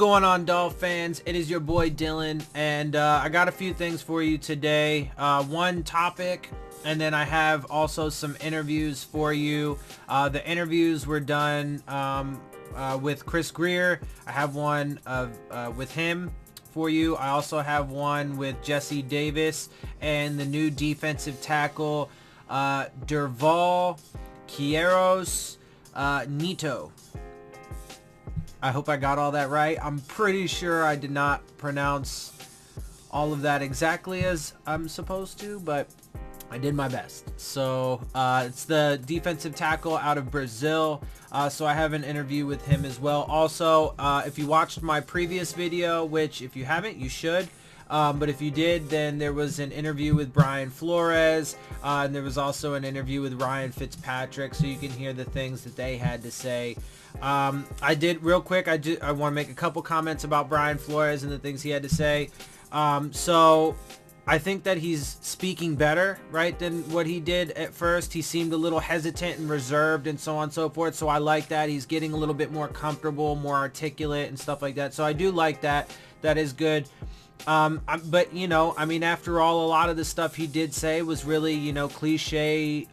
going on, Dolphin fans? It is your boy Dillon, and I got a few things for you today. One topic, and then I have also some interviews for you. The interviews were done with Chris Grier. I have one with him for you. I also have one with Jesse Davis and the new defensive tackle, Durval Queiroz Neto. I hope I got all that right. I'm pretty sure I did not pronounce all of that exactly as I'm supposed to, but I did my best. So it's the defensive tackle out of Brazil. So I have an interview with him as well. Also, if you watched my previous video, which if you haven't, you should. But if you did, then there was an interview with Brian Flores, and there was also an interview with Ryan Fitzpatrick, so you can hear the things that they had to say. I did real quick. I want to make a couple comments about Brian Flores and the things he had to say. So I think that he's speaking better, right, than what he did at first. He seemed a little hesitant and reserved and so on and so forth. So I like that. He's getting a little bit more comfortable, more articulate and stuff like that. So I do like that. That is good. But, you know, I mean, after all, a lot of the stuff he did say was really, you know, cliche,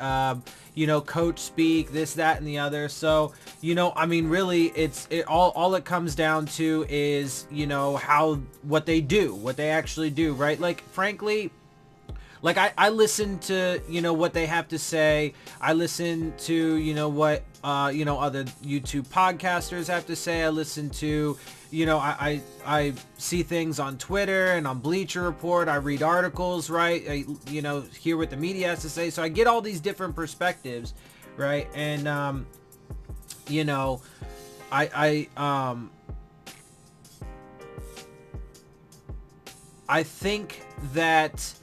you know, coach speak, this, that, and the other. So, you know, I mean, really, all it comes down to is, you know, what they do, what they actually do, right? Like, frankly, like I listen to, you know, what they have to say. I listen to, you know, what, you know, other YouTube podcasters have to say. I listen to, you know, I see things on Twitter and on Bleacher Report. I read articles, right? I, you know, hear what the media has to say. So I get all these different perspectives, right? And, you know, I think that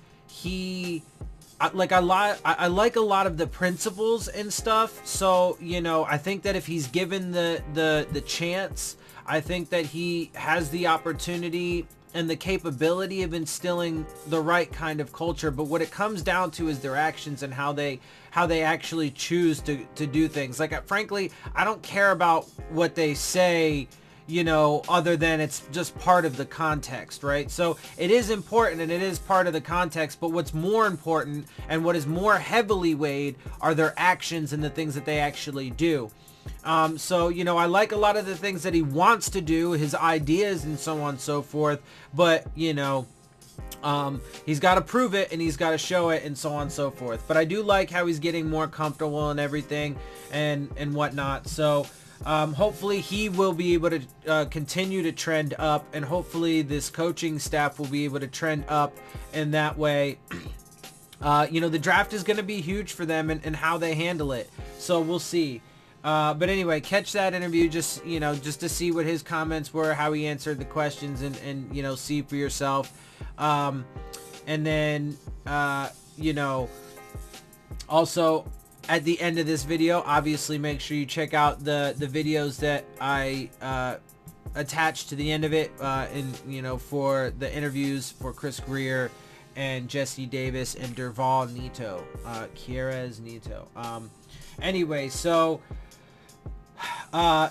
I like a lot of the principles and stuff. So, you know, I think that if he's given the chance, I think that he has the opportunity and the capability of instilling the right kind of culture. But what it comes down to is their actions and how they actually choose to do things. Like, frankly, I don't care about what they say, you know, other than it's just part of the context, right? So it is important and it is part of the context, but what's more important and what is more heavily weighed are their actions and the things that they actually do. So, you know, I like a lot of the things that he wants to do, his ideas and so on and so forth, but, you know, he's got to prove it and he's got to show it and so on and so forth. But I do like how he's getting more comfortable and everything and whatnot. So, hopefully he will be able to continue to trend up, and hopefully this coaching staff will be able to trend up in that way. You know, the draft is going to be huge for them and how they handle it. So we'll see. But anyway, catch that interview just, you know, just to see what his comments were, how he answered the questions, and you know, see for yourself. And then, you know, also at the end of this video, obviously make sure you check out the videos that I attached to the end of it, and, you know, for the interviews for Chris Grier and Jesse Davis and Durval Neto, Queiroz Neto. Anyway, so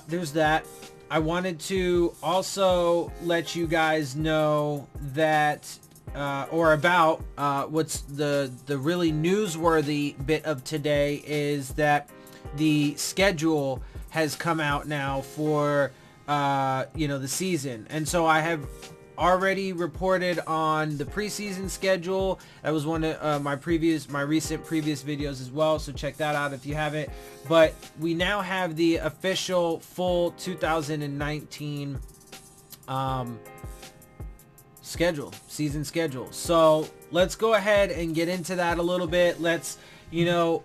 there's that. I wanted to also let you guys know that or about what's the really newsworthy bit of today is that the schedule has come out now for you know, the season. And so I have already reported on the preseason schedule. That was one of my recent previous videos as well, so check that out if you haven't. But we now have the official full 2019 season schedule. So let's go ahead and get into that a little bit. Let's, you know,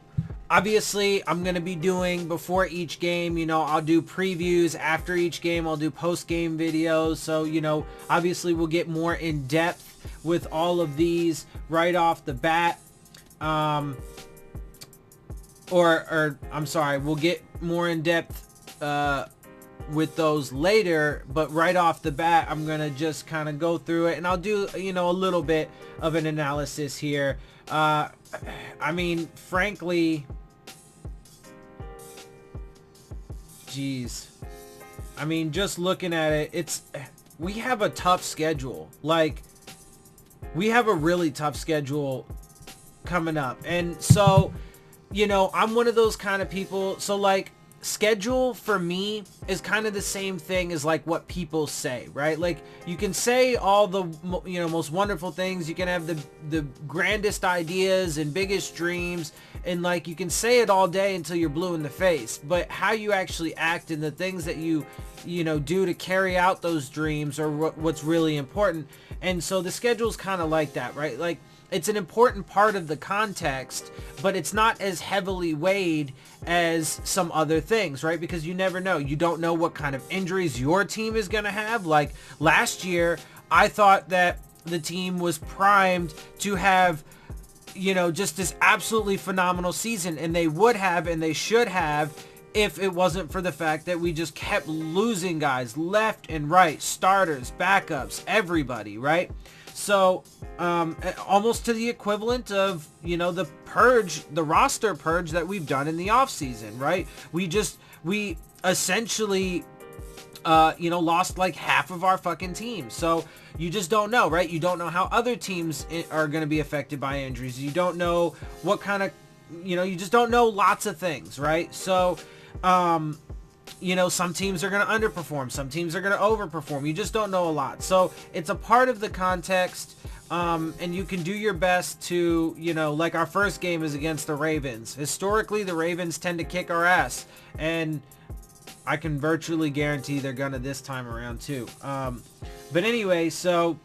obviously I'm going to be doing before each game, you know, I'll do previews. After each game, I'll do post-game videos. So, you know, obviously we'll get more in depth with all of these right off the bat. Or I'm sorry, we'll get more in depth with those later, but right off the bat, I'm going to just kind of go through it, and I'll do, you know, a little bit of an analysis here. I mean, frankly, geez, I mean, just looking at it, we have a tough schedule. Like, we have a really tough schedule coming up. And so, you know, I'm one of those kind of people. So like, schedule for me is kind of the same thing as like what people say, right? Like, you can say all the, you know, most wonderful things. You can have the grandest ideas and biggest dreams, and like, you can say it all day until you're blue in the face, but how you actually act and the things that you know, do to carry out those dreams are what's really important. And so the schedule's kind of like that, right? Like, it's an important part of the context, but it's not as heavily weighed as some other things, right? Because you never know. You don't know what kind of injuries your team is going to have. Like last year, I thought that the team was primed to have, you know, just this absolutely phenomenal season, and they would have, and they should have, if it wasn't for the fact that we just kept losing guys left and right, starters, backups, everybody, right? So almost to the equivalent of, you know, the roster purge that we've done in the offseason, right? We essentially, you know, lost like half of our fucking team. So you just don't know, right? You don't know how other teams are going to be affected by injuries. You don't know what kind of, you know, you just don't know lots of things, right? So, you know, some teams are going to underperform. Some teams are going to overperform. You just don't know a lot. So it's a part of the context, and you can do your best to, you know, like our first game is against the Ravens. Historically, the Ravens tend to kick our ass, and I can virtually guarantee they're going to this time around too. But anyway, so,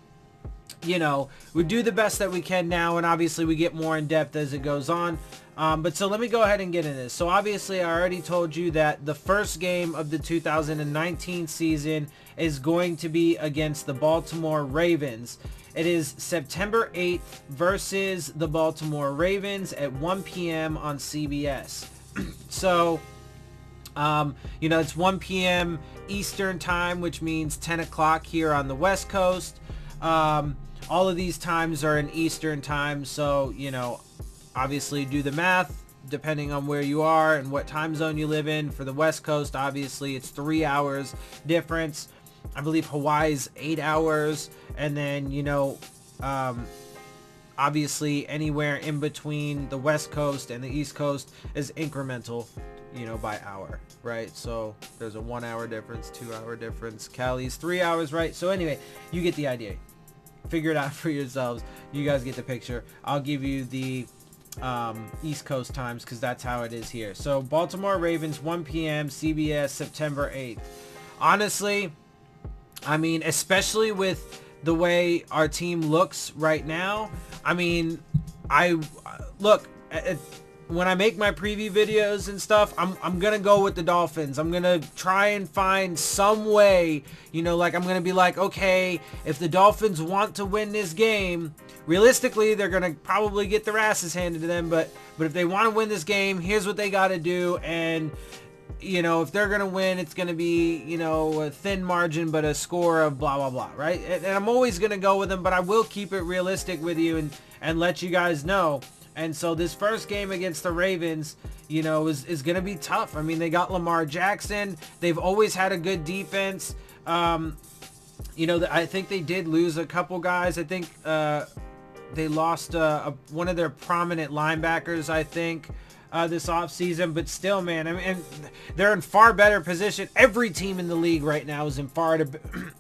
you know, we do the best that we can now, and obviously we get more in depth as it goes on. But so let me go ahead and get into this. So obviously I already told you that the first game of the 2019 season is going to be against the Baltimore Ravens. It is September 8th versus the Baltimore Ravens at 1 p.m. on CBS. So, you know, it's 1 p.m. Eastern time, which means 10 o'clock here on the West Coast. All of these times are in Eastern time. So, you know, obviously do the math depending on where you are and what time zone you live in. For the West Coast, obviously it's 3 hours difference. I believe Hawaii's 8 hours. And then, you know, obviously anywhere in between the West Coast and the East Coast is incremental, you know, by hour, right? So there's a 1 hour difference, 2 hour difference. Cali's 3 hours, right? So anyway, you get the idea. Figure it out for yourselves. You guys get the picture. I'll give you the East Coast times because that's how it is here. So Baltimore Ravens, 1 p.m. CBS, September 8th. Honestly, I mean, especially with the way our team looks right now, I mean, when I make my preview videos and stuff, I'm gonna go with the Dolphins. I'm gonna try and find some way, you know, like I'm gonna be like, okay, if the Dolphins want to win this game, realistically, they're gonna probably get their asses handed to them, but if they want to win this game, here's what they got to do. And, you know, if they're gonna win, it's gonna be, you know, a thin margin, but a score of blah blah blah, right? And I'm always gonna go with them, but I will keep it realistic with you and let you guys know. And so this first game against the Ravens, you know, is going to be tough. I mean, they got Lamar Jackson. They've always had a good defense. You know, I think they did lose a couple guys. I think they lost one of their prominent linebackers, I think, this offseason. But still, man, I mean, and they're in far better position. Every team in the league right now is in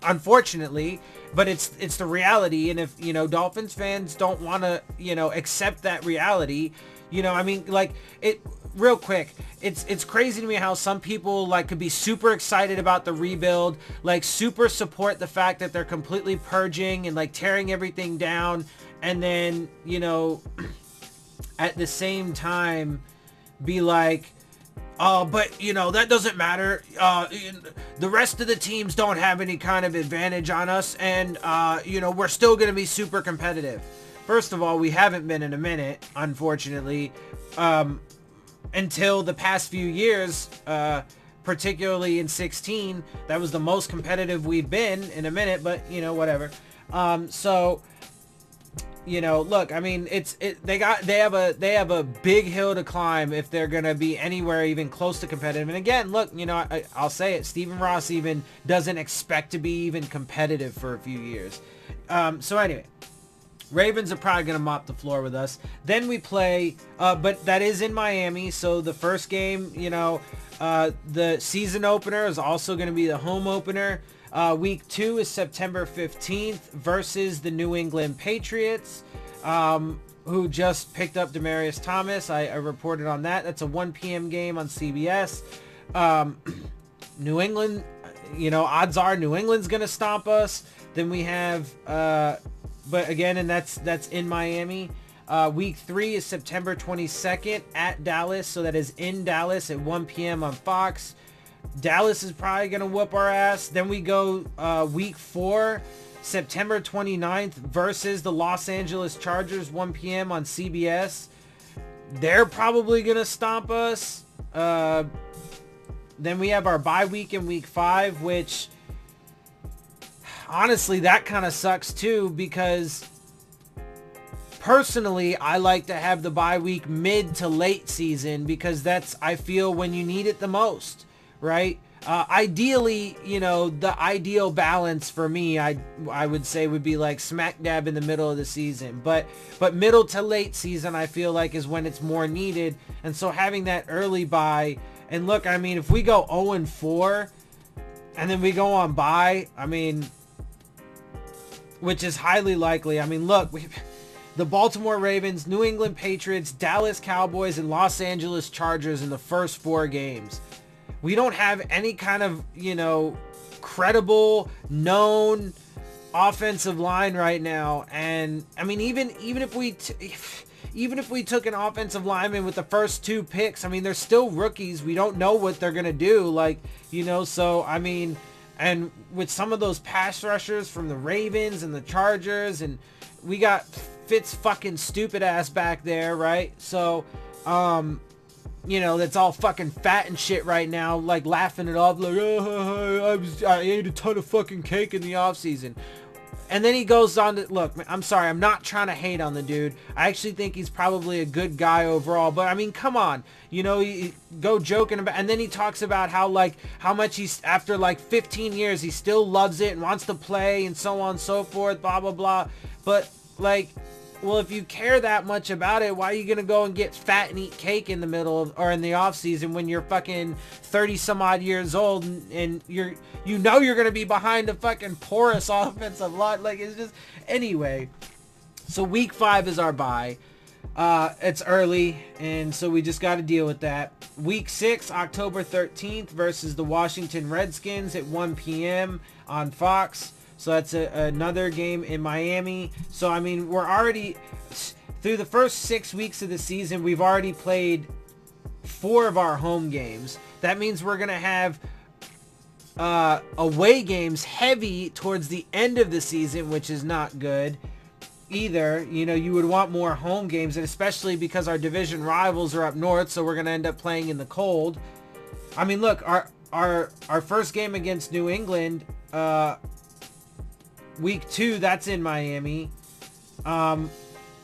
unfortunately, but it's the reality. And if, you know, Dolphins fans don't want to, you know, accept that reality, you know, I mean, like, it real quick, it's crazy to me how some people like could be super excited about the rebuild, like super support the fact that they're completely purging and like tearing everything down, and then, you know, at the same time be like, oh, but, you know, that doesn't matter. The rest of the teams don't have any kind of advantage on us, and, you know, we're still going to be super competitive. First of all, we haven't been in a minute, unfortunately, until the past few years, particularly in 16. That was the most competitive we've been in a minute, but, you know, whatever. So, look, I mean, they have a big hill to climb if they're going to be anywhere even close to competitive. And again, look, I'll say it, Stephen Ross even doesn't expect to be even competitive for a few years. So anyway, Ravens are probably going to mop the floor with us. Then we play, but that is in Miami. So the first game, the season opener is also going to be the home opener. Week 2 is September 15th versus the New England Patriots, who just picked up Demaryius Thomas. I reported on that. That's a 1 p.m. game on CBS. New England, odds are New England's going to stomp us. Then we have, but again, and that's in Miami. Week 3 is September 22nd at Dallas. So that is in Dallas at 1 p.m. on Fox. Dallas is probably going to whoop our ass. Then we go week 4, September 29th versus the Los Angeles Chargers, 1 p.m. on CBS. They're probably going to stomp us. Then we have our bye week in week 5, which honestly, that kind of sucks too, because personally, I like to have the bye week mid to late season, because that's, I feel, when you need it the most. Right? Ideally, the ideal balance for me, I would say, would be like smack dab in the middle of the season. But middle to late season, I feel like, is when it's more needed. And so having that early bye, and look, I mean, if we go 0-4 and then we go on bye, I mean, which is highly likely. I mean, look, the Baltimore Ravens, New England Patriots, Dallas Cowboys, and Los Angeles Chargers in the first 4 games. We don't have any kind of, credible, known offensive line right now. And I mean, even if we took an offensive lineman with the first 2 picks, I mean, they're still rookies. We don't know what they're going to do. So, I mean, and with some of those pass rushers from the Ravens and the Chargers, and we got Fitz fucking stupid ass back there, right? So, that's all fucking fat and shit right now, like laughing it off, like, I ate a ton of fucking cake in the offseason. And then he goes on to, look, I'm sorry, I'm not trying to hate on the dude. I actually think he's probably a good guy overall, but I mean, come on, you go joking about, and then he talks about how much he's, after 15 years, he still loves it and wants to play and so on and so forth, blah, blah, blah. But well, if you care that much about it, why are you going to go and get fat and eat cake in the middle of, or in the off season, when you're fucking 30 some odd years old and you're going to be behind a fucking porous offensive line? It's just, anyway. So week 5 is our bye. It's early, and so we just got to deal with that. Week 6, October 13th versus the Washington Redskins at 1 p.m. on Fox. So that's another game in Miami. So, I mean, we're already, through the first 6 weeks of the season, we've already played 4 of our home games. That means we're going to have away games heavy towards the end of the season, which is not good either. You would want more home games, and especially because our division rivals are up north, so we're going to end up playing in the cold. I mean, look, our first game against New England, week 2, that's in Miami.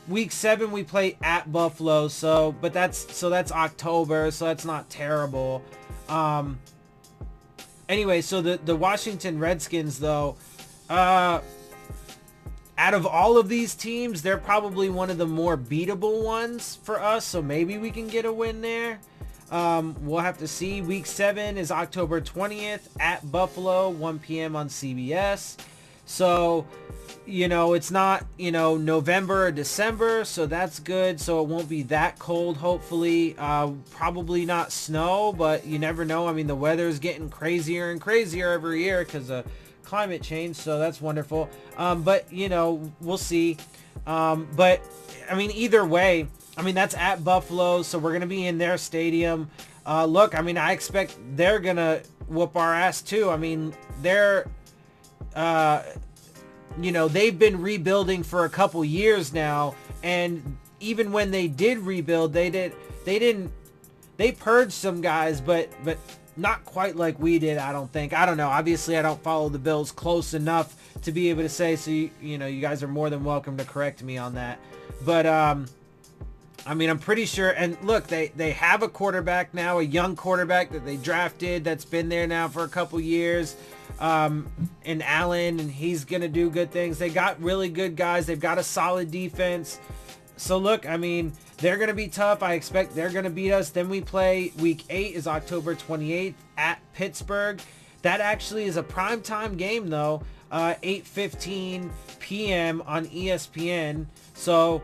Week 7 we play at Buffalo, so that's October, so that's not terrible. Anyway, so the Washington Redskins, though, out of all of these teams, they're probably one of the more beatable ones for us, so maybe we can get a win there. We'll have to see. Week 7 is October 20th at Buffalo, 1 p.m. on CBS. So, it's not, November or December, so that's good. So it won't be that cold, hopefully. Probably not snow, but you never know. I mean, the weather is getting crazier and crazier every year because of climate change, so that's wonderful. But, we'll see. But, I mean, either way, I mean, that's at Buffalo, so we're going to be in their stadium. Look, I mean, I expect they're going to whoop our ass, too. I mean, they're... they've been rebuilding for a couple years now, and even when they did rebuild, they purged some guys, but not quite like we did, I don't think. I don't know. Obviously, I don't follow the Bills close enough to be able to say, so you know, you guys are more than welcome to correct me on that. But I mean, I'm pretty sure, and look, they have a quarterback now, a young quarterback that they drafted that's been there now for a couple years, in Allen, and he's going to do good things. They got really good guys. They've got a solid defense. So look, I mean, they're going to be tough. I expect they're going to beat us. Then we play week 8 is October 28th at Pittsburgh. That actually is a primetime game though, 8:15 p.m. on ESPN. So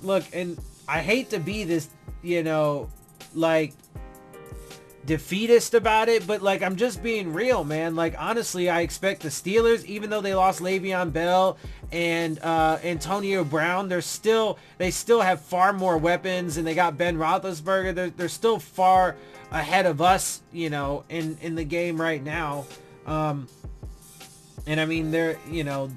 look, and I hate to be this, you know, like defeatist about it, but like, I'm just being real, man. Like, honestly, I expect the Steelers, even though they lost Le'Veon Bell and Antonio Brown, they still have far more weapons, and they got Ben Roethlisberger. They're still far ahead of us, you know, in the game right now. And I mean, they're, you know,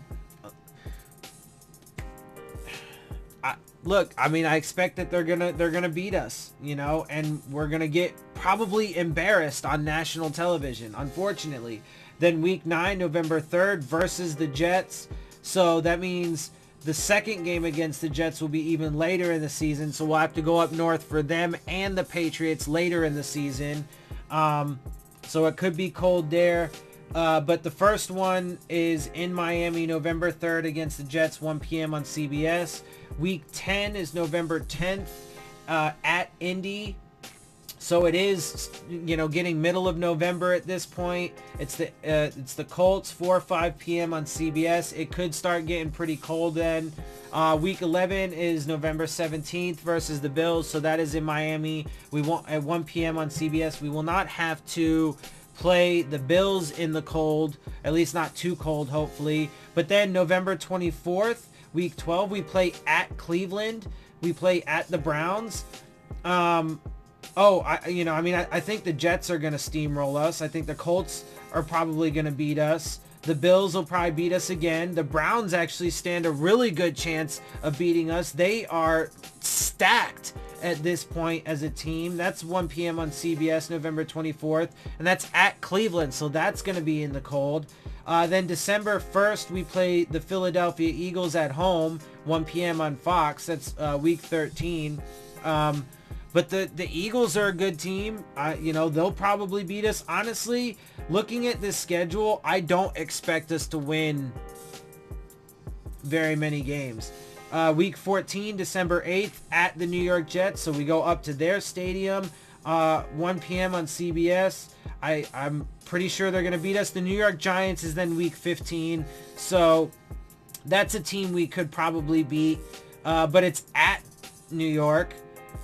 look, I mean, I expect that they're gonna beat us, you know, and we're gonna get probably embarrassed on national television, unfortunately. Then week 9, November 3rd versus the Jets. So that means the second game against the Jets will be even later in the season. So we'll have to go up north for them and the Patriots later in the season. So it could be cold there. But the first one is in Miami, November 3rd against the Jets, 1 p.m. on CBS. Week 10 is November 10th at Indy. So it is, you know, getting middle of November at this point. It's the Colts, 4 or 5 p.m. on CBS. It could start getting pretty cold then. Week 11 is November 17th versus the Bills. So that is in Miami. We won't at 1 p.m. on CBS. We will not have to play the Bills in the cold, at least not too cold, hopefully. But then November 24th, week 12, we play at Cleveland. We play at the Browns. I think the Jets are going to steamroll us. I think the Colts are probably going to beat us. The Bills will probably beat us again. The Browns actually stand a really good chance of beating us. They are stacked at this point as a team. That's 1 p.m. on CBS, November 24th. And that's at Cleveland. So that's going to be in the cold. Then December 1st, we play the Philadelphia Eagles at home, 1 p.m. on Fox. That's week 13. But the Eagles are a good team. You know, they'll probably beat us. Honestly, looking at this schedule, I don't expect us to win very many games. Week 14, December 8th at the New York Jets. So we go up to their stadium, 1 p.m. on CBS. I'm pretty sure they're going to beat us. The New York Giants is then week 15. So that's a team we could probably beat. But it's at New York,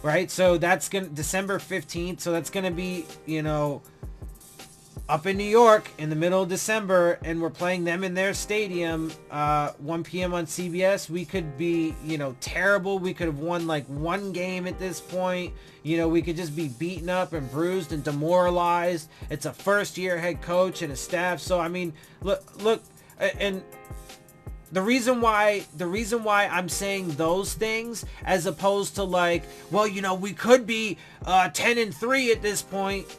right? So that's going to December 15th. So that's going to be, you know, up in New York in the middle of December, and we're playing them in their stadium, 1 p.m. on CBS. We could be, you know, terrible. We could have won like one game at this point. You know, we could just be beaten up and bruised and demoralized. It's a first-year head coach and a staff. So, I mean, look, and the reason why I'm saying those things as opposed to like, well, you know, we could be 10-3 at this point.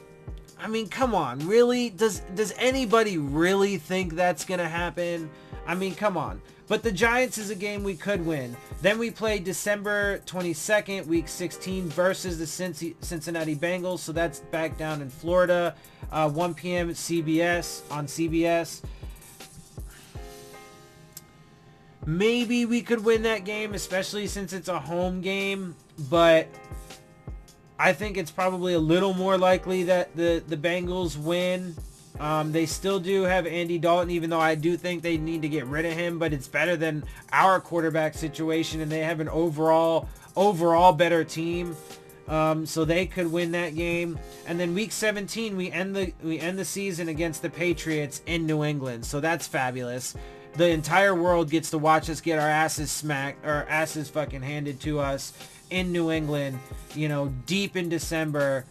I mean, come on, really? Does anybody really think that's going to happen? I mean, come on. But the Giants is a game we could win. Then we play December 22nd, week 16 versus the Cincinnati Bengals. So that's back down in Florida, 1 p.m. at on CBS. Maybe we could win that game, especially since it's a home game. But I think it's probably a little more likely that the Bengals win. They still do have Andy Dalton, even though I do think they need to get rid of him, but it's better than our quarterback situation, and they have an overall better team. So they could win that game. And then week 17, we end the season against the Patriots in New England. So that's fabulous. The entire world gets to watch us get our asses fucking handed to us in New England, you know, deep in December,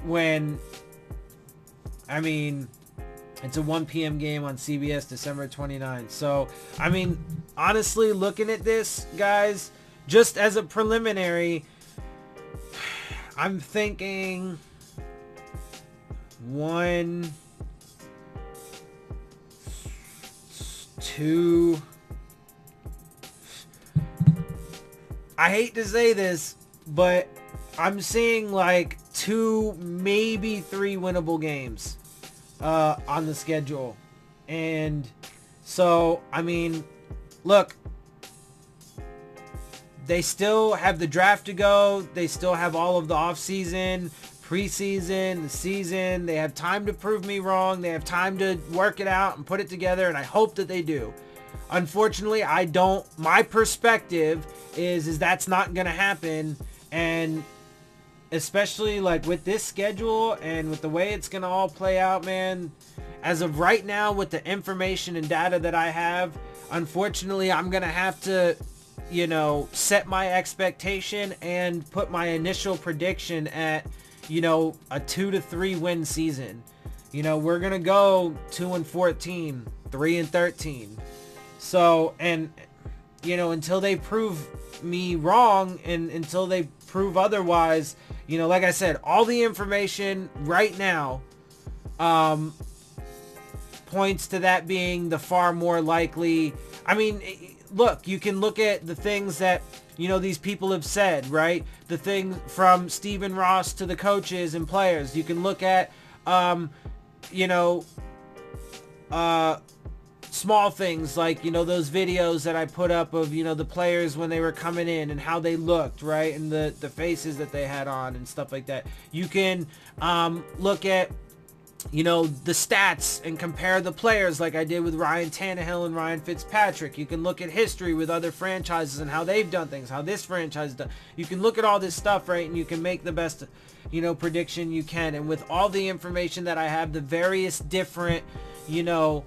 when, I mean, it's a 1 p.m. game on CBS, December 29th. So, I mean, honestly, looking at this, guys, just as a preliminary, I'm thinking 1, 2. I hate to say this, but I'm seeing like 2, maybe 3 winnable games on the schedule. And so, I mean, look, they still have the draft to go. They still have all of the offseason, preseason, the season. They have time to prove me wrong. They have time to work it out and put it together, and I hope that they do. Unfortunately, I don't. My perspective is that's not going to happen, and especially like with this schedule and with the way it's going to all play out, man, as of right now with the information and data that I have, unfortunately, I'm going to have to, you know, set my expectation and put my initial prediction at, you know, a 2 to 3 win season. You know, we're going to go 2-14, 3-13. So, and, you know, until they prove me wrong and until they prove otherwise, you know, like I said, all the information right now points to that being the far more likely. I mean, look, you can look at the things that, you know, these people have said, right? The thing from Stephen Ross to the coaches and players. You can look at, you know, small things like, you know, those videos that I put up of, you know, the players when they were coming in and how they looked, right? And the faces that they had on and stuff like that. You can look at, you know, the stats and compare the players like I did with Ryan Tannehill and Ryan Fitzpatrick. You can look at history with other franchises and how they've done things, how this franchise done. You can look at all this stuff, right? And you can make the best, you know, prediction you can. And with all the information that I have, the various different, you know,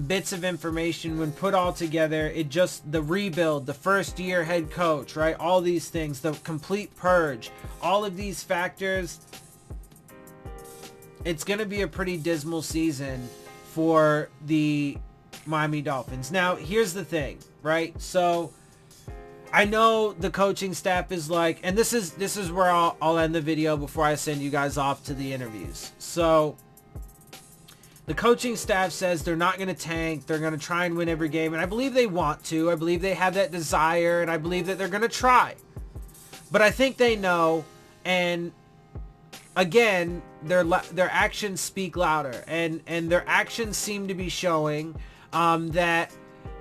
bits of information, when put all together, it just, the rebuild, the first year head coach, right? All these things, the complete purge, all of these factors, it's going to be a pretty dismal season for the Miami Dolphins. Now, here's the thing, right? So I know the coaching staff is like, and this is where I'll end the video before I send you guys off to the interviews. So the coaching staff says they're not going to tank. They're going to try and win every game. And I believe they want to. I believe they have that desire. And I believe that they're going to try. But I think they know. And again, their actions speak louder. And their actions seem to be showing that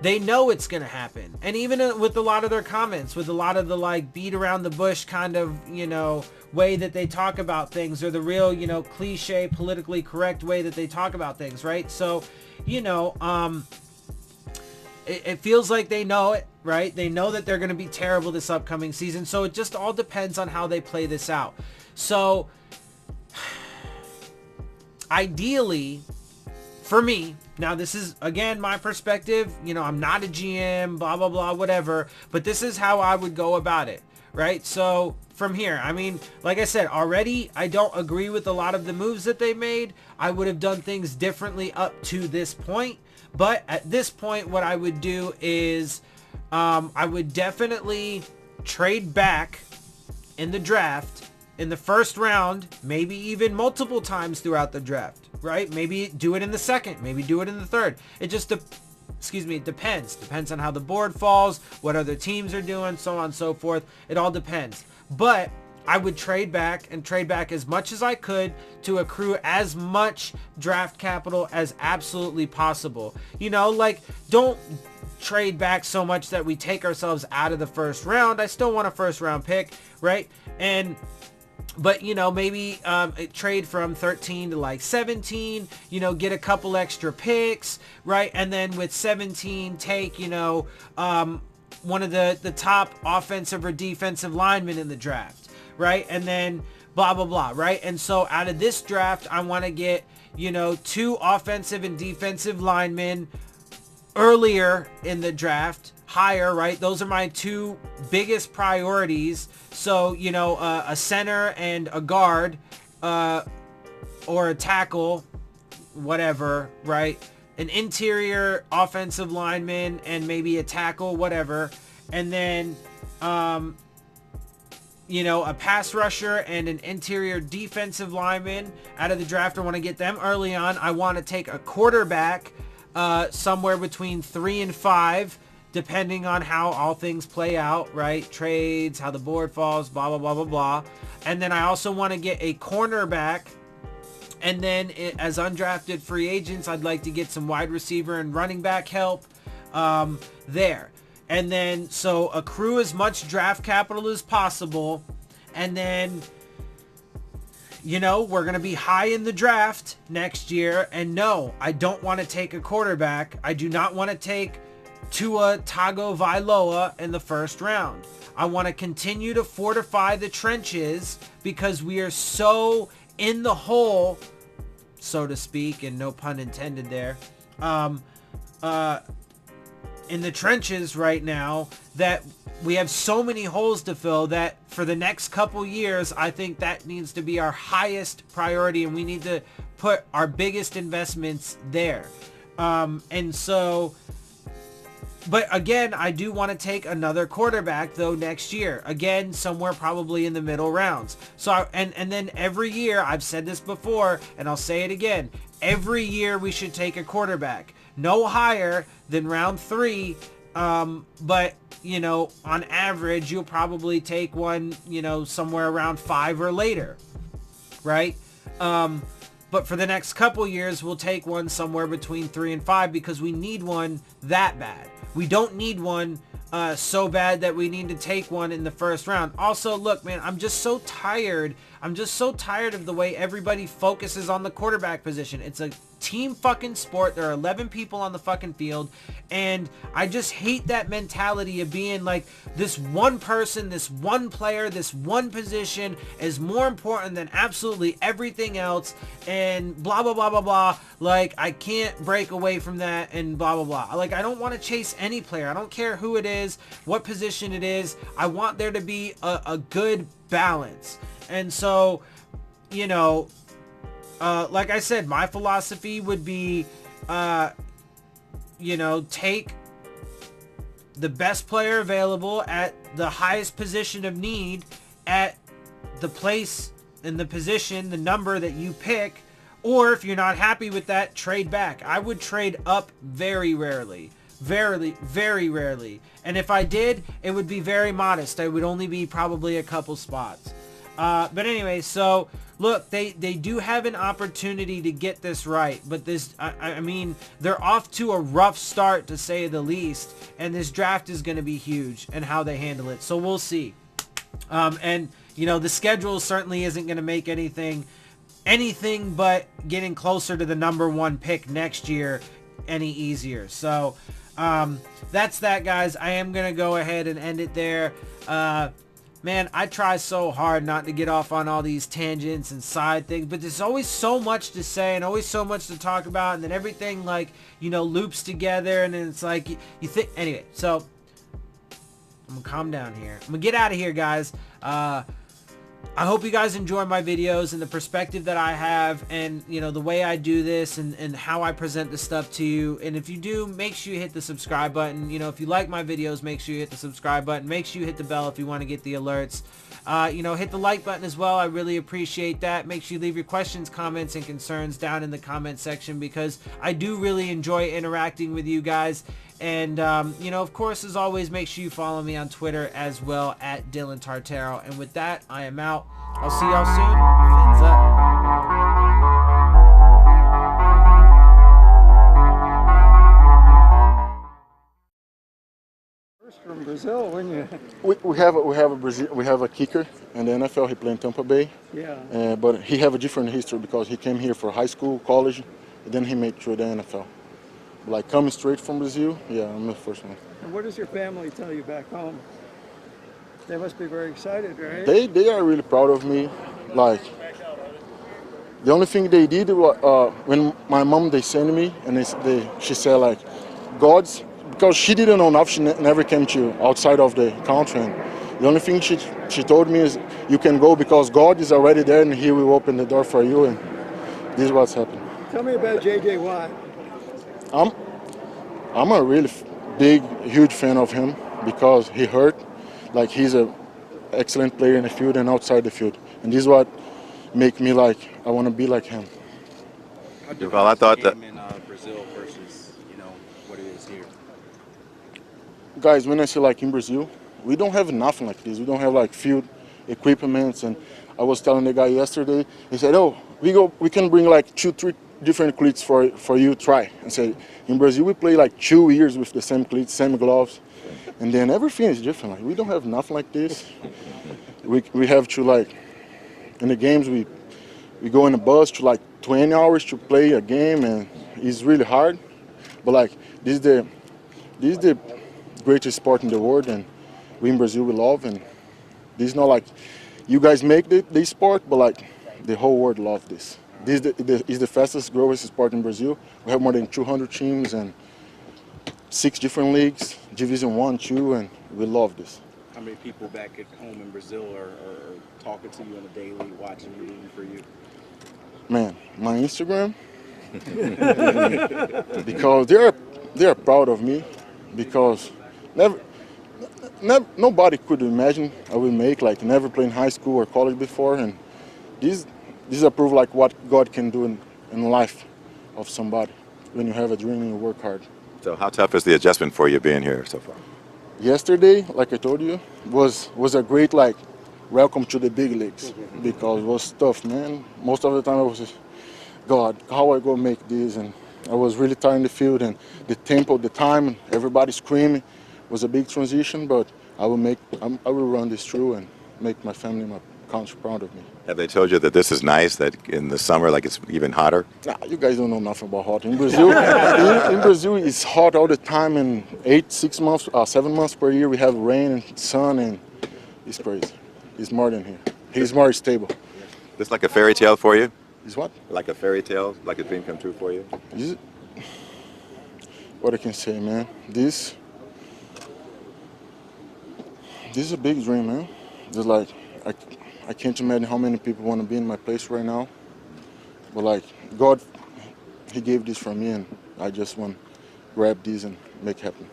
they know it's going to happen. And even with a lot of their comments, with a lot of the like beat around the bush kind of, you know, way that they talk about things, or the real, you know, cliche, politically correct way that they talk about things, right? So, you know, it feels like they know it, right? They know that they're going to be terrible this upcoming season. So it just all depends on how they play this out. So ideally, for me, now this is, again, my perspective, you know, I'm not a GM, blah, blah, blah, whatever, but this is how I would go about it, right? So from here, I mean, like I said, already, I don't agree with a lot of the moves that they made. I would have done things differently up to this point, but at this point, what I would do is I would definitely trade back in the draft in the first round, maybe even multiple times throughout the draft, right? Maybe do it in the second, maybe do it in the third. It just, it depends. Depends on how the board falls, what other teams are doing, so on and so forth. It all depends. But I would trade back and trade back as much as I could to accrue as much draft capital as absolutely possible. You know, like, don't trade back so much that we take ourselves out of the first round. I still want a first round pick, right? But, you know, maybe trade from 13 to like 17, you know, get a couple extra picks, right? And then with 17, take, you know, one of the top offensive or defensive linemen in the draft, right? And then blah, blah, blah, right? And so out of this draft, I want to get, you know, 2 offensive and defensive linemen earlier in the draft, higher, right? Those are my 2 biggest priorities. So, you know, a center and a guard, or a tackle, whatever, right? An interior offensive lineman and maybe a tackle, whatever. And then you know, a pass rusher and an interior defensive lineman out of the draft. I want to get them early on. I want to take a quarterback somewhere between 3 and 5, depending on how all things play out, right? Trades, how the board falls, blah, blah, blah, blah, blah. And then I also want to get a cornerback. And then as undrafted free agents, I'd like to get some wide receiver and running back help there. And then, so accrue as much draft capital as possible. And then, you know, we're going to be high in the draft next year. And no, I don't want to take a quarterback. I do not want to take Tua Tagovailoa in the first round. I want to continue to fortify the trenches because we are so in the hole, so to speak, and no pun intended there, in the trenches right now, that we have so many holes to fill that for the next couple years, I think that needs to be our highest priority, and we need to put our biggest investments there. And so, but again, I do want to take another quarterback though next year. Again, somewhere probably in the middle rounds. So, and then every year, I've said this before, and I'll say it again, every year we should take a quarterback. No higher than round 3, but, you know, on average, you'll probably take one, you know, somewhere around 5 or later, right? But for the next couple years, we'll take one somewhere between 3 and 5 because we need one that bad. We don't need one so bad that we need to take one in the first round. Also, look, man, I'm just so tired. I'm just so tired of the way everybody focuses on the quarterback position. It's a team fucking sport. There are 11 people on the fucking field, and I just hate that mentality of being like this one person, this one player, this one position is more important than absolutely everything else, and blah blah blah blah blah. Like, I can't break away from that, and blah blah blah. Like, I don't want to chase any player. I don't care who it is, what position it is. I want there to be a good balance. And so, you know, like I said, my philosophy would be, you know, take the best player available at the highest position of need at the place and the position, the number that you pick. Or if you're not happy with that, trade back. I would trade up very rarely. Very rarely. And if I did, it would be very modest. I would only be probably a couple spots. But anyway, so look, they do have an opportunity to get this right, but this, I mean, they're off to a rough start, to say the least, and this draft is going to be huge and how they handle it. So we'll see. And you know, the schedule certainly isn't going to make anything but getting closer to the #1 pick next year any easier. So, that's that, guys. I am going to go ahead and end it there. Man, I try so hard not to get off on all these tangents and side things, but there's always so much to say and always so much to talk about, and then everything, like, you know, loops together, and then it's like, you think, anyway, so, I'm gonna calm down here. I'm gonna get out of here, guys. I hope you guys enjoy my videos and the perspective that I have, and, you know, the way I do this, and how I present this stuff to you. And if you do, make sure you hit the subscribe button. You know, if you like my videos, make sure you hit the subscribe button. Make sure you hit the bell if you want to get the alerts. You know, hit the like button as well. I really appreciate that. Make sure you leave your questions, comments, and concerns down in the comment section, because I do really enjoy interacting with you guys. And, you know, of course, as always, make sure you follow me on Twitter as well, at Dillon Tartaro. And with that, I am out. I'll see y'all soon. Fins up. From Brazil, when you we have a kicker in the NFL. He played in Tampa Bay. yeah, But he have a different history because he came here for high school, college, and then he made to the NFL. Like, coming straight from Brazil, yeah, I'm the first one. and what does your family tell you back home? They must be very excited, right? They are really proud of me. Like, the only thing they did was when my mom, they sent me, and she said, like, God's, because she didn't know nothing. She never came to outside of the country. And the only thing she told me is, you can go because God is already there and He will open the door for you. And this is what's happened. Tell me about J.J. Watt. I'm a really big, huge fan of him because he hurt. Like, he's a excellent player in the field and outside the field. And this is what make me like, I want to be like him. Durval, I thought that in Brazil versus what it is here. Guys, when I say like in Brazil, we don't have nothing like this. We don't have like field equipments. And I was telling the guy yesterday, he said, "Oh, we can bring like 2-3 different cleats for you to try." And said, in Brazil we play like 2 years with the same cleats, same gloves, and then everything is different. Like we don't have nothing like this. We have to like in the games we go in a bus to like 20 hours to play a game, and it's really hard. But like this is the greatest sport in the world, and we in Brazil we love. And this is not like you guys make this sport, but like the whole world love this. This is the fastest growing sport in Brazil. We have more than 200 teams and 6 different leagues, Division 1, 2, and we love this. How many people back at home in Brazil are talking to you on a daily, watching you, rooting for you? Man, my Instagram, because they are proud of me, because nobody could imagine I would make like never playing high school or college before, and this is proof like what God can do in life of somebody when you have a dream and you work hard. So how tough is the adjustment for you being here so far? Yesterday, like I told you, was a great like welcome to the big leagues, because it was tough, man. Most of the time I was just, God, how I go make this? And I was really tired in the field, and the tempo, the time, everybody screaming was a big transition, but I will run this through and make my family, my country proud of me. Have they told you that this is nice, that in the summer, like it's even hotter? Nah, you guys don't know nothing about hot. In Brazil, in Brazil, it's hot all the time, and 7 months per year we have rain and sun, and it's crazy. It's more than here. He's more stable. This like a fairy tale for you? Is what? Like a fairy tale, like a dream come true for you? What I can say, man. This is a big dream, man. Just like I can't imagine how many people want to be in my place right now. But like God, He gave this for me, and I just want to grab this and make it happen.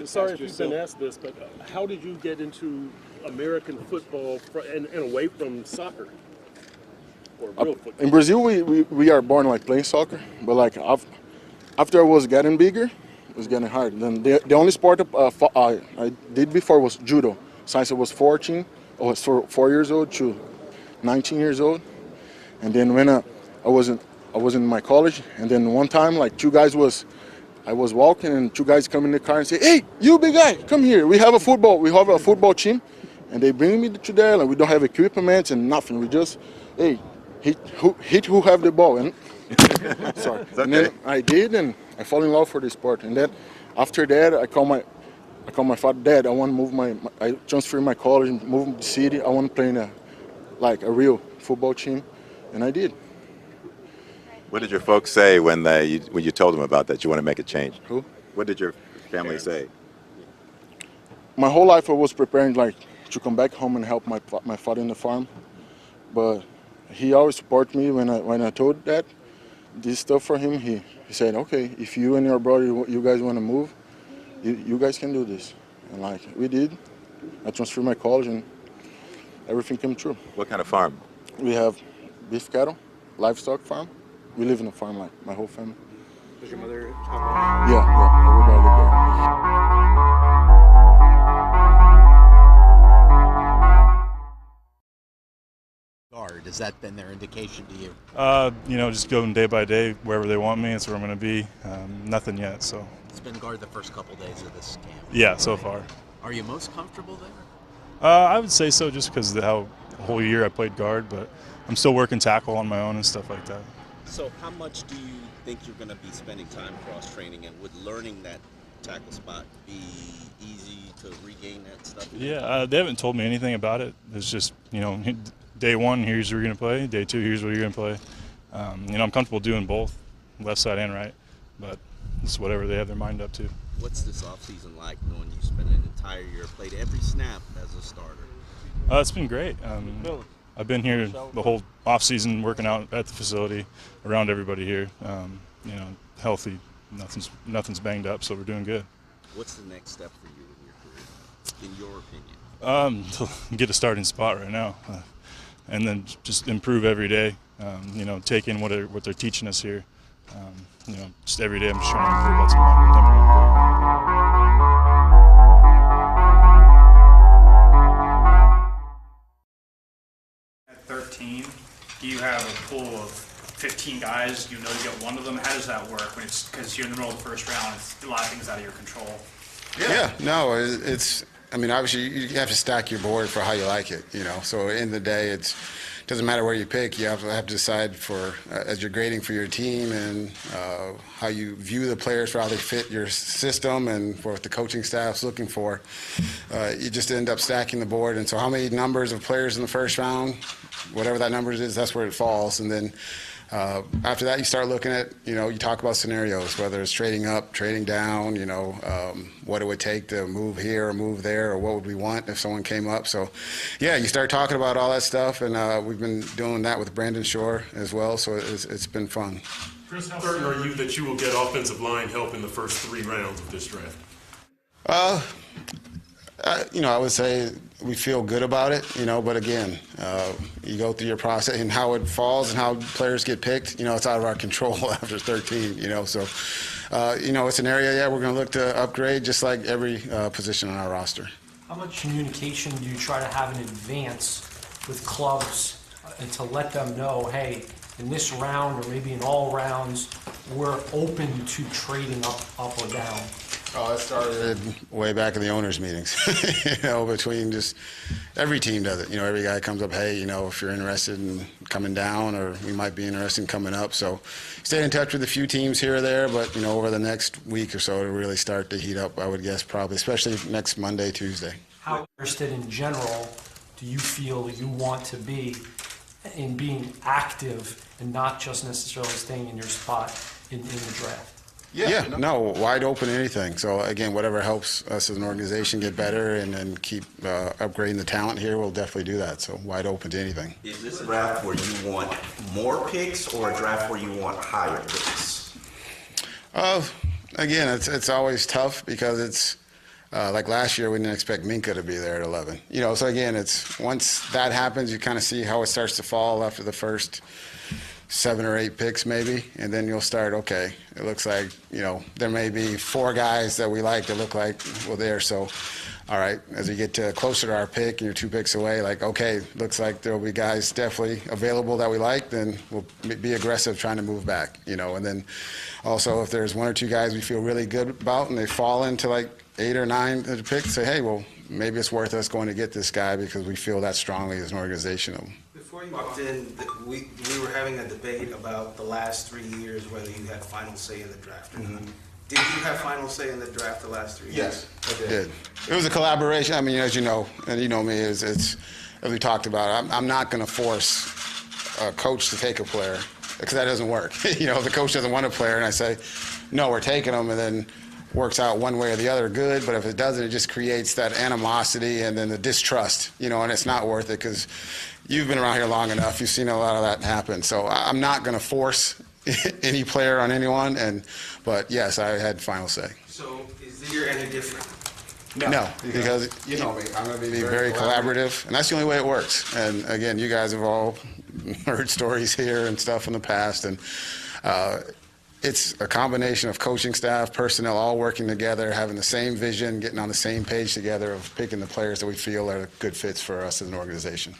Sorry if you've been asked this, but how did you get into American football and away from soccer? Or real football? In Brazil, we are born like playing soccer, but like after I was getting bigger, it was getting hard. Then the only sport I did before was judo. Since I was 14, I was 4 years old to 19 years old, and then when I was in my college, and then one time like I was walking and 2 guys come in the car and say, "Hey, you big guy, come here. We have a football team," and they bring me to there, and we don't have equipment and nothing. We just, hey, hit who have the ball, and sorry. Okay. And then I did, and I fall in love for the sport. And then after that, I call my father, "Dad, I want to move I transfer my college and move to the city. I want to play in a real football team," and I did. What did your folks say when you told them about that? You want to make a change? Who? What did your family say? My whole life I was preparing like to come back home and help my father in the farm, but he always supported me when I told that this stuff for him. He said, "Okay, if you and your brother you guys want to move, you guys can do this," and like we did. I transferred my college and everything came true. What kind of farm? We have beef cattle, livestock farm. We live in a farm like my whole family. Does your mother Yeah, everybody live there. Guard, has that been their indication to you? Just going day by day wherever they want me. That's where I'm going to be. Nothing yet, so. It's been guard the first couple days of this camp. Yeah, so far. Are you most comfortable there? I would say so, just because how the whole year I played guard, but I'm still working tackle on my own and stuff like that. So how much do you think you're going to be spending time cross training, and would learning that tackle spot be easy to regain that stuff? They haven't told me anything about it. It's just, day one, here's where you're going to play. Day two, here's where you're going to play. I'm comfortable doing both, left side and right, but it's whatever they have their mind up to. What's this offseason like, knowing you spent an entire year, played every snap as a starter? It's been great. I've been here the whole off season, working out at the facility, around everybody here. Healthy, nothing's banged up, so we're doing good. What's the next step for you in your career, in your opinion? To get a starting spot right now, and then just improve every day. Take in what they're teaching us here. Just every day I'm just trying to improve. That's my number one goal. At 13, do you have a pool of 15 guys? You get one of them. How does that work? Because you're in the middle of the first round, it's a lot of things out of your control. Yeah, no, it's. I mean, obviously, you have to stack your board for how you like it, So at the end of the day, it doesn't matter where you pick. You have to decide as you're grading for your team and how you view the players for how they fit your system and for what the coaching staff's looking for. You just end up stacking the board. And so how many numbers of players in the first round, whatever that number is, that's where it falls. And then after that, you start looking at, you talk about scenarios, whether it's trading up, trading down, what it would take to move here or move there, or what would we want if someone came up. So, yeah, you start talking about all that stuff, and we've been doing that with Brandon Shore as well, so it's been fun. Chris, how certain are you that you will get offensive line help in the first 3 rounds of this draft? I would say we feel good about it, but again, you go through your process and how it falls and how players get picked, it's out of our control after 13, so, it's an area, we're going to look to upgrade just like every position on our roster. How much communication do you try to have in advance with clubs and to let them know, hey, in this round or maybe in all rounds, we're open to trading up or down? Oh, it started way back in the owners' meetings, between just every team does it. Every guy comes up, hey, if you're interested in coming down or we might be interested in coming up. So stay in touch with a few teams here or there, but, over the next week or so to really start to heat up, I would guess probably, especially next Monday, Tuesday. How interested in general do you feel you want to be in being active and not just necessarily staying in your spot in the draft? Yeah, no, wide open anything. So, again, whatever helps us as an organization get better and keep upgrading the talent here, we'll definitely do that. So, wide open to anything. Is this a draft where you want more picks or a draft where you want higher picks? Again, it's always tough because it's like last year we didn't expect Minka to be there at 11. So, again, it's once that happens, you kind of see how it starts to fall after the first 7 or 8 picks maybe, and then you'll start, okay, it looks like, there may be 4 guys that we like that look like we're there. So, all right, as we get closer to our pick and you're 2 picks away, like, okay, looks like there'll be guys definitely available that we like, then we'll be aggressive trying to move back, and then also if there's 1 or 2 guys we feel really good about and they fall into like 8 or 9 of the picks, say, hey, well, maybe it's worth us going to get this guy because we feel that strongly as an organization. Before you walked in, we were having a debate about the last 3 years, whether you had final say in the draft or not. Did you have final say in the draft the last 3 years? Yes, I did. It was a collaboration. I mean, as you know, and you know me, it's as we talked about, I'm not going to force a coach to take a player because that doesn't work. If the coach doesn't want a player and I say, no, we're taking him, and then works out one way or the other, good. But if it doesn't, it just creates that animosity and then the distrust, and it's not worth it because you've been around here long enough. You've seen a lot of that happen. So I'm not going to force any player on anyone. But yes, I had final say. So is this year any different? No, because you know me, I'm going to be very collaborative, and that's the only way it works. And again, you guys have all heard stories here and stuff in the past, and it's a combination of coaching staff, personnel, all working together, having the same vision, getting on the same page together of picking the players that we feel are good fits for us as an organization.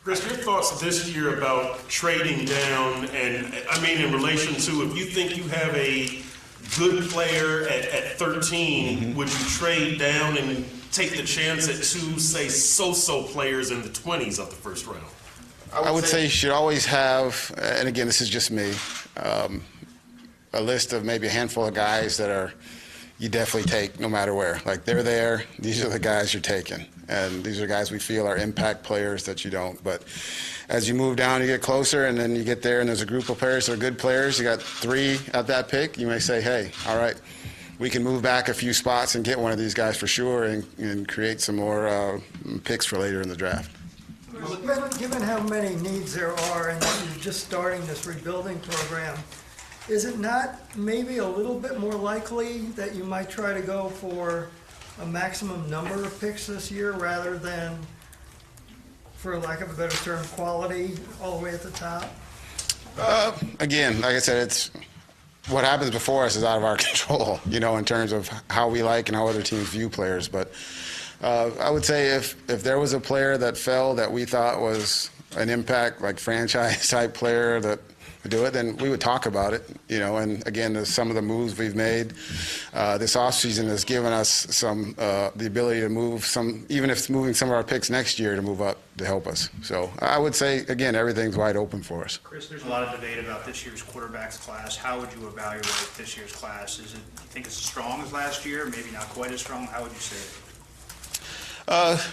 Chris, your thoughts this year about trading down, and I mean in relation to if you think you have a good player at 13, would you trade down and take the chance at 2, say, so-so players in the 20s of the first round? I would say you should always have, and again, this is just me, a list of maybe a handful of guys that you definitely take no matter where. Like, they're there, these are the guys you're taking. And these are guys we feel are impact players that you don't. But as you move down, you get closer, and then you get there, and there's a group of players that are good players. You got 3 at that pick. You may say, hey, all right, we can move back a few spots and get one of these guys for sure and create some more picks for later in the draft. Given how many needs there are and that you're just starting this rebuilding program, is it not maybe a little bit more likely that you might try to go for a maximum number of picks this year rather than, for lack of a better term, quality all the way at the top? Again, like I said, it's what happens before us is out of our control, in terms of how we like and how other teams view players. But I would say if there was a player that fell that we thought was an impact, like franchise type player that would do it, then we would talk about it, and again, some of the moves we've made this offseason has given us some the ability to move some, even if it's moving some of our picks next year to move up to help us. So I would say, again, everything's wide open for us. Chris, there's a lot of debate about this year's quarterbacks class. How would you evaluate this year's class? Is it, you think it's as strong as last year, maybe not quite as strong? How would you say it?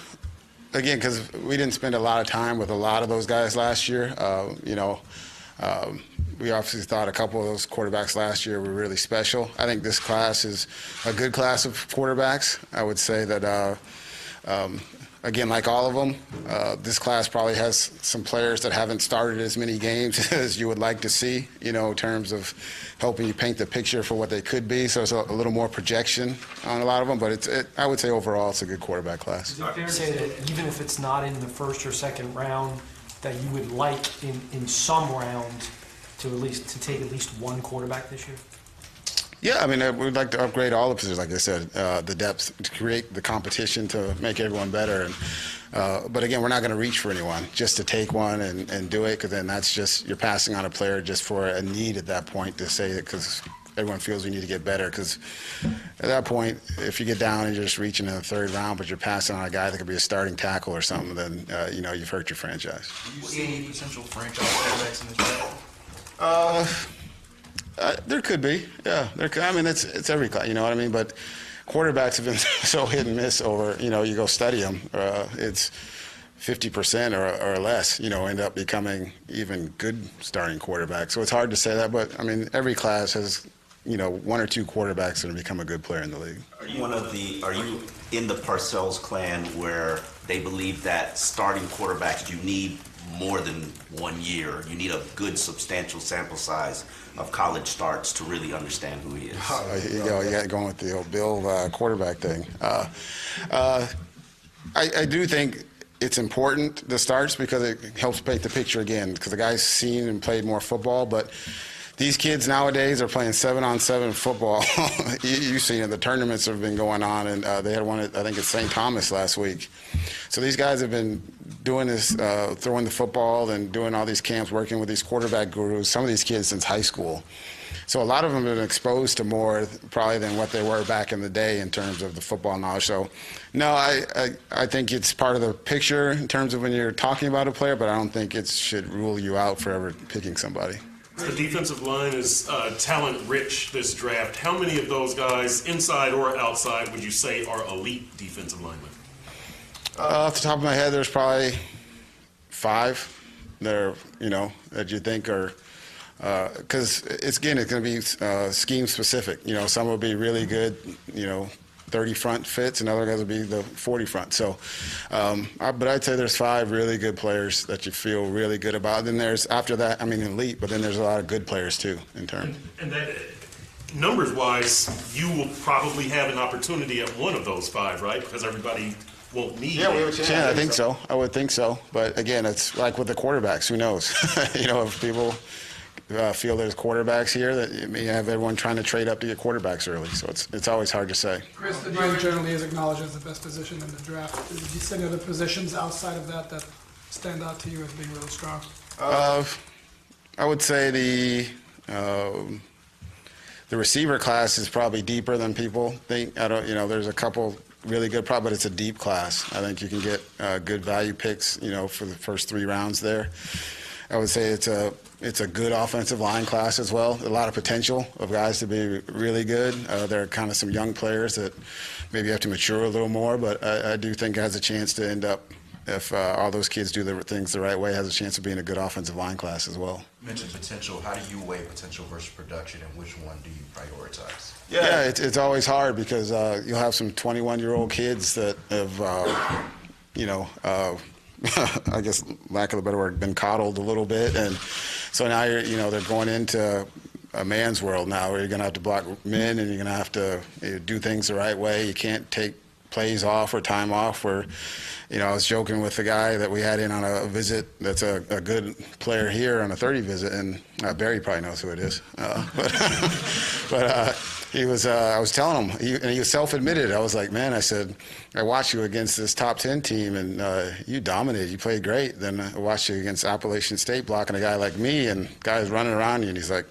Again, because we didn't spend a lot of time with a lot of those guys last year, we obviously thought a couple of those quarterbacks last year were really special. I think this class is a good class of quarterbacks. I would say that, again, like all of them, this class probably has some players that haven't started as many games as you would like to see, in terms of helping you paint the picture for what they could be. So it's a little more projection on a lot of them. But I would say overall it's a good quarterback class. Is it fair to say that even if it's not in the first or second round, that you would like in some round to take at least one quarterback this year? Yeah, I mean, we'd like to upgrade all the positions, like I said, the depth, to create the competition to make everyone better. But again, we're not going to reach for anyone just to take one and do it, because then that's just, you're passing on a player just for a need at that point to say it because everyone feels we need to get better. Because at that point, if you get down and you're just reaching in the third round, but you're passing on a guy that could be a starting tackle or something, then, you've hurt your franchise. Do you see any potential franchise quarterbacks in this draft? There could be, yeah. I mean, it's every class, you know what I mean? But quarterbacks have been so hit and miss over, you go study them. It's 50% or less, end up becoming even good starting quarterbacks. So it's hard to say that, but I mean, every class has, one or two quarterbacks that have become a good player in the league. Are you in the Parcells clan where they believe that starting quarterbacks, you need more than 1 year? You need a good substantial sample size of college starts to really understand who he is. You got going with the old Bill quarterback thing. I do think it's important, the starts, because it helps paint the picture again, because the guy's seen and played more football. But these kids nowadays are playing 7-on-7 football. You've seen it. The tournaments have been going on, and they had one at, I think it's St. Thomas last week. So these guys have been doing this, throwing the football and doing all these camps, working with these quarterback gurus, some of these kids since high school. So a lot of them have been exposed to more probably than what they were back in the day in terms of the football knowledge. So, no, I think it's part of the picture in terms of when you're talking about a player, but I don't think it should rule you out for ever picking somebody. The defensive line is talent-rich this draft. How many of those guys, inside or outside, would you say are elite defensive linemen? Off the top of my head, there's probably 5 that that you think are, because it's going to be scheme specific. Some will be really good, 30 front fits, and other guys will be the 40 front. So, but I'd say there's 5 really good players that you feel really good about. Then there's, after that, elite, but then there's a lot of good players too in turn. And that, numbers-wise, you will probably have an opportunity at one of those 5, right? Because everybody won't need. Yeah, we have a chance. Yeah, I think so. I would think so. But again, it's like with the quarterbacks. Who knows? If people feel there's quarterbacks here, that you may have everyone trying to trade up to get quarterbacks early. So it's always hard to say. Chris, the line generally is acknowledged as the best position in the draft. Did you see any other positions outside of that stand out to you as being really strong? I would say the receiver class is probably deeper than people think. There's a couple really good, but it's a deep class. I think you can get good value picks, for the first 3 rounds there. I would say it's a good offensive line class as well. A lot of potential of guys to be really good. There are kind of some young players that maybe have to mature a little more, but I do think it has a chance to end up, if all those kids do the things the right way, has a chance of being a good offensive line class as well. You mentioned potential. How do you weigh potential versus production, and which one do you prioritize? Yeah, it's always hard because you'll have some 21-year-old kids that have, I guess, lack of a better word, been coddled a little bit, and so now they're going into a man's world now, where you're going to have to block men, and you're going to have to do things the right way. You can't take plays off or time off where, I was joking with the guy that we had in on a visit that's a good player here on a 30 visit, and Barry probably knows who it is. But he was, I was telling him, and he was self-admitted. I was like, man, I said, I watched you against this top 10 team, and you dominated. You played great. Then I watched you against Appalachian State blocking a guy like me, and guys running around you, and he's like,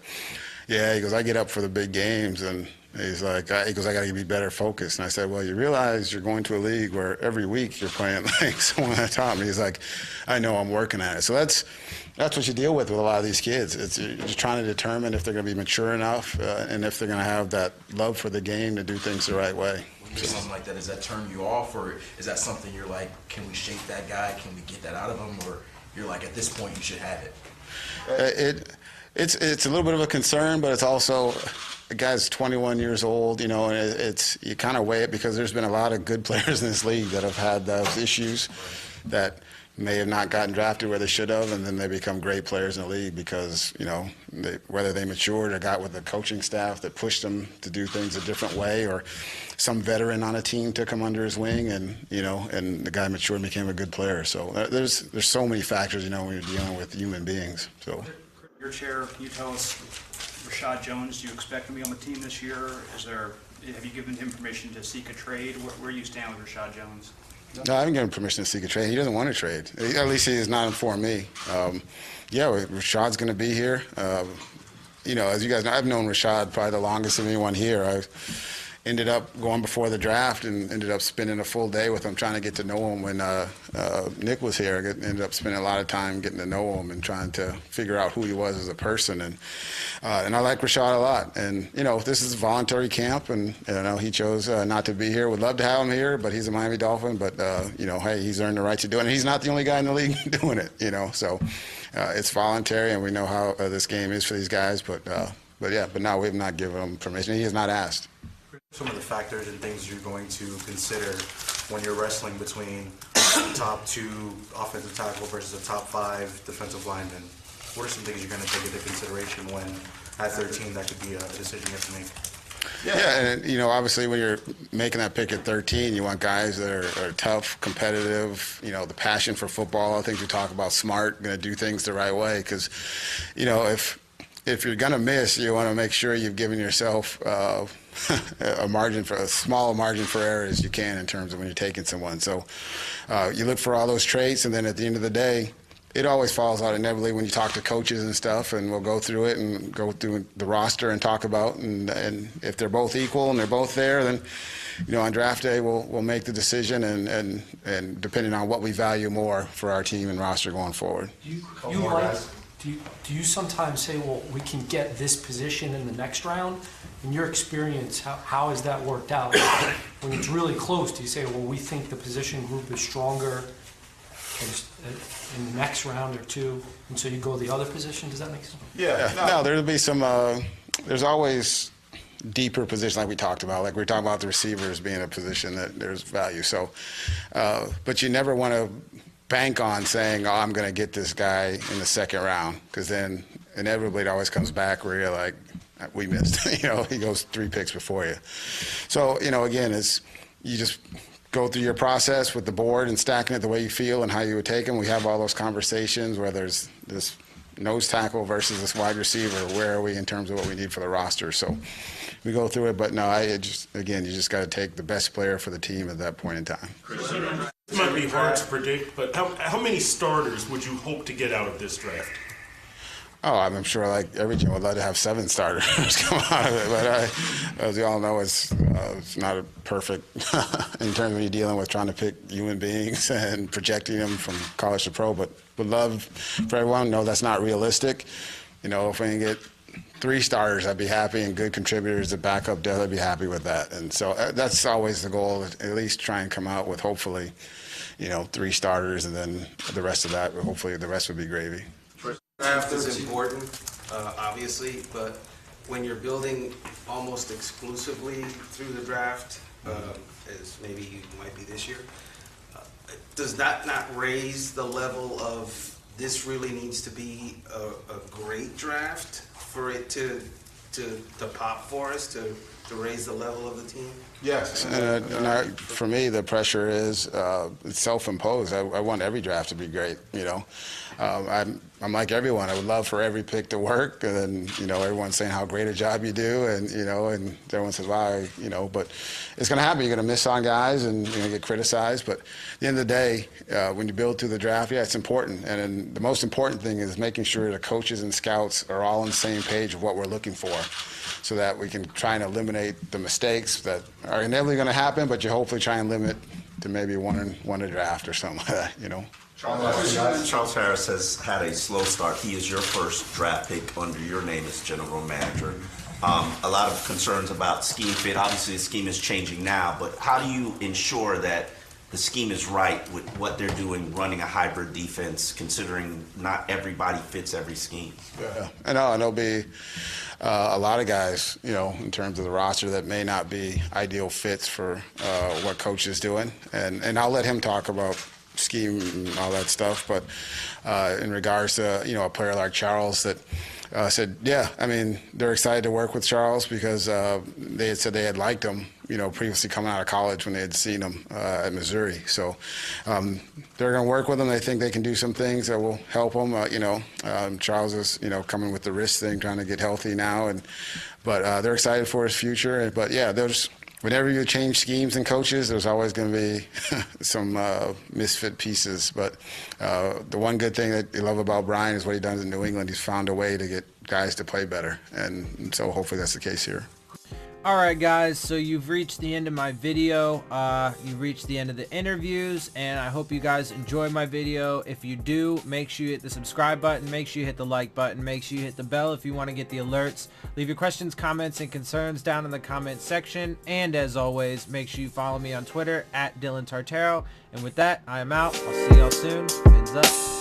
yeah, he goes, I get up for the big games, and he's like, I got to be better focused. And I said, well, you realize you're going to a league where every week you're playing like someone at the top. And he's like, I know, I'm working at it. So that's what you deal with a lot of these kids. You're just trying to determine if they're going to be mature enough and if they're going to have that love for the game to do things the right way. When you do something like that, does that turn you off, or is that something you're like, can we shape that guy? Can we get that out of him? Or you're like, at this point, you should have it? It's a little bit of a concern, but it's also, the guy's 21 years old, and you kind of weigh it because there's been a lot of good players in this league that have had those issues that may have not gotten drafted where they should have, and then they become great players in the league because, whether they matured or got with the coaching staff that pushed them to do things a different way, or some veteran on a team took him under his wing, and the guy matured and became a good player. So there's so many factors, when you're dealing with human beings. So. Your chair, can you tell us, Rashad Jones, do you expect him to be on the team this year? Have you given him permission to seek a trade? Where do you stand with Rashad Jones? No, I haven't given him permission to seek a trade. He doesn't want to trade. At least he has not informed me. Rashad's going to be here. As you guys know, I've known Rashad probably the longest of anyone here. I ended up going before the draft and ended up spending a full day with him trying to get to know him when Nick was here. I ended up spending a lot of time getting to know him and trying to figure out who he was as a person. And I like Rashad a lot. And, this is a voluntary camp, and, he chose not to be here. Would love to have him here, but he's a Miami Dolphin. But, hey, he's earned the right to do it. And he's not the only guy in the league doing it, So it's voluntary, and we know how this game is for these guys. But no, we have not given him permission. He has not asked. Some of the factors and things you're going to consider when you're wrestling between the top 2 offensive tackle versus the top 5 defensive linemen. What are some things you're going to take into consideration when at 13 that could be a decision you have to make? Yeah, and obviously when you're making that pick at 13, you want guys that are tough, competitive, the passion for football. I think we talk about smart, going to do things the right way, because, if you're going to miss, you want to make sure you've given yourself a small margin for error as you can in terms of when you're taking someone. So you look for all those traits, and then at the end of the day, it always falls out inevitably when you talk to coaches and stuff, and we'll go through it and go through the roster and talk about, and if they're both equal and they're both there, then on draft day we'll make the decision, and depending on what we value more for our team and roster going forward. Do you sometimes say, well, we can get this position in the next round? In your experience, how has that worked out? When it's really close, do you say, well, we think the position group is stronger in the next round or two, and so you go the other position? Does that make sense? Yeah. No, there'll be some, there's always deeper positions like we talked about. Like we were talking about the receivers being a position that there's value. So, but you never want to bank on saying, I'm going to get this guy in the second round, because then inevitably it always comes back where you're like, we missed. He goes 3 picks before you. So, again, you just go through your process with the board and stacking it the way you feel and how you would take them. We have all those conversations where there's this nose tackle versus this wide receiver. Where are we in terms of what we need for the roster? So we go through it, but no, you just got to take the best player for the team at that point in time. It might be hard to predict, but how many starters would you hope to get out of this draft? Oh, I'm sure like every team would love to have 7 starters come out of it, but as you all know, it's not a perfect in terms of when you're dealing with trying to pick human beings and projecting them from college to pro, but would love for everyone to know that's not realistic. If we can get 3 starters, I'd be happy, and good contributors to back up depth, I'd be happy with that. And so that's always the goal, at least try and come out with hopefully, 3 starters, and then the rest of that, hopefully the rest would be gravy. Draft is important, obviously, but when you're building almost exclusively through the draft, as maybe you might be this year, does that not raise the level of this really needs to be a great draft for it to pop for us, to to raise the level of the team? Yes. For me, the pressure is it's self-imposed. I want every draft to be great, you know. I'm like everyone. I would love for every pick to work, and then, you know, everyone's saying how great a job you do, and, you know, and everyone says, wow, you know, but it's going to happen. You're going to miss on guys, and you're going to get criticized. But at the end of the day, when you build through the draft, yeah, it's important. And then the most important thing is making sure the coaches and scouts are all on the same page of what we're looking for, so that we can try and eliminate the mistakes that are inevitably going to happen, but you hopefully try and limit to maybe one a draft or something like that, you know. Charles Harris has had a slow start. He is your first draft pick under your name as general manager. A lot of concerns about scheme fit. Obviously, the scheme is changing now, but how do you ensure that the scheme is right with what they're doing, running a hybrid defense, considering not everybody fits every scheme? Yeah, I know, and there'll be a lot of guys, you know, in terms of the roster that may not be ideal fits for what coach is doing, and I'll let him talk about scheme and all that stuff. But in regards to, you know, a player like Charles that said, yeah, I mean, they're excited to work with Charles because they had said they had liked him, you know, previously coming out of college when they had seen him at Missouri. So they're going to work with him. They think they can do some things that will help him. You know, Charles is, you know, coming with the wrist thing, trying to get healthy now, but they're excited for his future. But yeah, whenever you change schemes and coaches, there's always going to be some misfit pieces. But the one good thing that you love about Brian is what he does in New England. He's found a way to get guys to play better. And so hopefully that's the case here. All right, guys, so you've reached the end of my video. You've reached the end of the interviews, and I hope you guys enjoyed my video. If you do, make sure you hit the subscribe button, make sure you hit the like button, make sure you hit the bell if you want to get the alerts. Leave your questions, comments, and concerns down in the comment section, and as always, make sure you follow me on Twitter at Dillon Tartaro. And with that, I am out. I'll see y'all soon. Phins up.